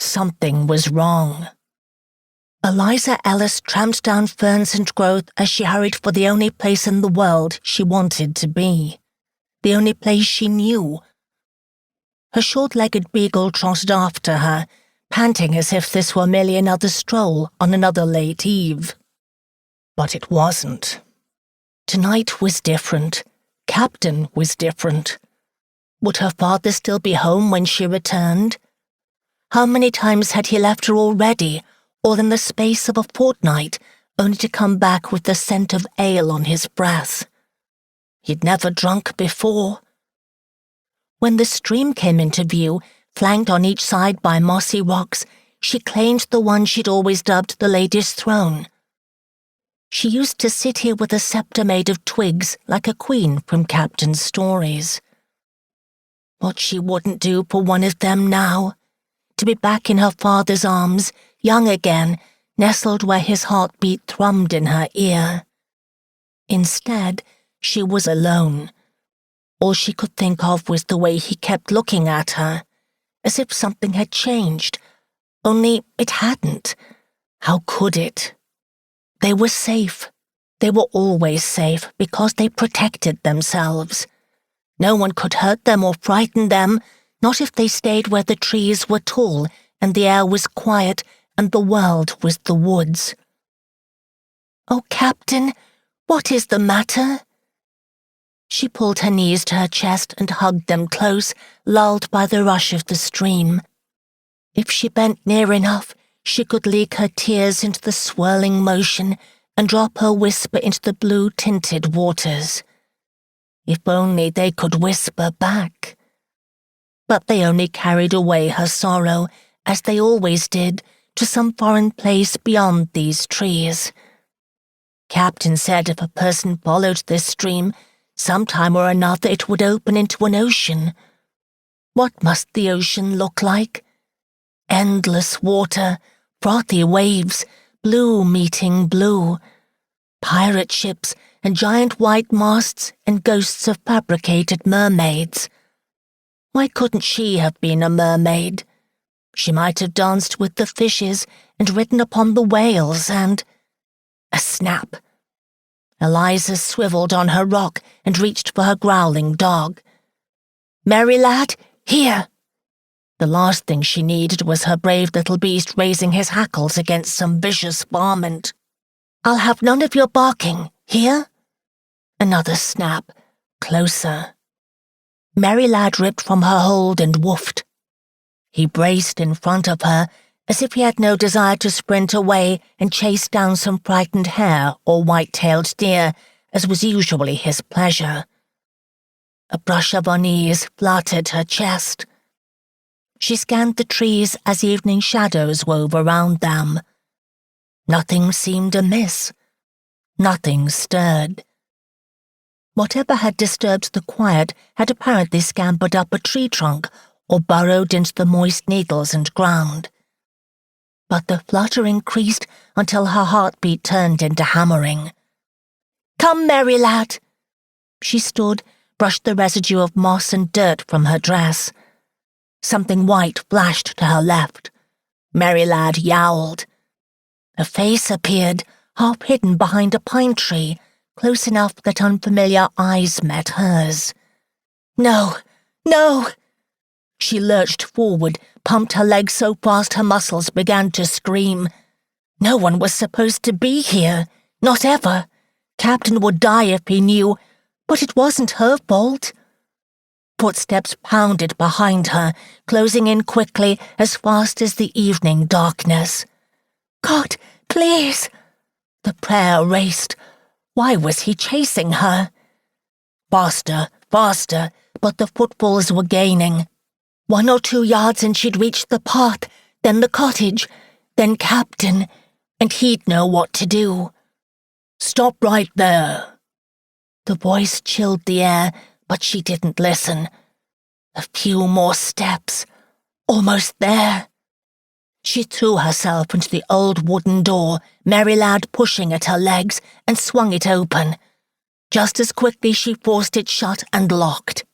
something was wrong. Eliza Ellis tramped down ferns and growth as she hurried for the only place in the world she wanted to be. The only place she knew. Her short-legged beagle trotted after her, panting as if this were merely another stroll on another late eve. But it wasn't. Tonight was different. Captain was different. Would her father still be home when she returned? How many times had he left her already, all in the space of a fortnight, only to come back with the scent of ale on his breath? He'd never drunk before. When the stream came into view, flanked on each side by mossy rocks, she claimed the one she'd always dubbed the lady's throne. She used to sit here with a sceptre made of twigs like a queen from Captain's stories. What she wouldn't do for one of them now, to be back in her father's arms, young again, nestled where his heartbeat thrummed in her ear. Instead, she was alone. All she could think of was the way he kept looking at her, as if something had changed, only it hadn't. How could it? They were safe. They were always safe because they protected themselves. No one could hurt them or frighten them, not if they stayed where the trees were tall and the air was quiet and the world was the woods. "Oh, Captain, what is the matter?" She pulled her knees to her chest and hugged them close, lulled by the rush of the stream. If she bent near enough, she could leak her tears into the swirling motion and drop her whisper into the blue-tinted waters. If only they could whisper back. But they only carried away her sorrow, as they always did, to some foreign place beyond these trees. Captain said if a person followed this stream, sometime or another it would open into an ocean. What must the ocean look like? Endless water, frothy waves, blue meeting blue. Pirate ships and giant white masts and ghosts of fabricated mermaids. Why couldn't she have been a mermaid? She might have danced with the fishes and ridden upon the whales and... A snap. Eliza swiveled on her rock and reached for her growling dog. "Merry lad, here!" The last thing she needed was her brave little beast raising his hackles against some vicious varmint. "I'll have none of your barking, hear?" Another snap, closer. Merry lad ripped from her hold and woofed. He braced in front of her, as if he had no desire to sprint away and chase down some frightened hare or white-tailed deer, as was usually his pleasure. A brush of unease fluttered her chest. She scanned the trees as evening shadows wove around them. Nothing seemed amiss. Nothing stirred. Whatever had disturbed the quiet had apparently scampered up a tree trunk or burrowed into the moist needles and ground. But the flutter increased until her heartbeat turned into hammering. "Come, Merry lad!" She stood, brushed the residue of moss and dirt from her dress. Something white flashed to her left. Merry lad yowled. A face appeared, half hidden behind a pine tree, close enough that unfamiliar eyes met hers. "No! No!" She lurched forward, pumped her legs so fast her muscles began to scream. No one was supposed to be here, not ever. Captain would die if he knew, but it wasn't her fault. Footsteps pounded behind her, closing in quickly as fast as the evening darkness. "God, please!" The prayer raced. Why was he chasing her? Faster, faster, but the footfalls were gaining. 1 or 2 yards and she'd reach the path, then the cottage, then Captain, and he'd know what to do. "Stop right there." The voice chilled the air, but she didn't listen. A few more steps. Almost there. She threw herself into the old wooden door, Merry lad pushing at her legs, and swung it open. Just as quickly she forced it shut and locked.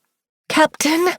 "Captain!"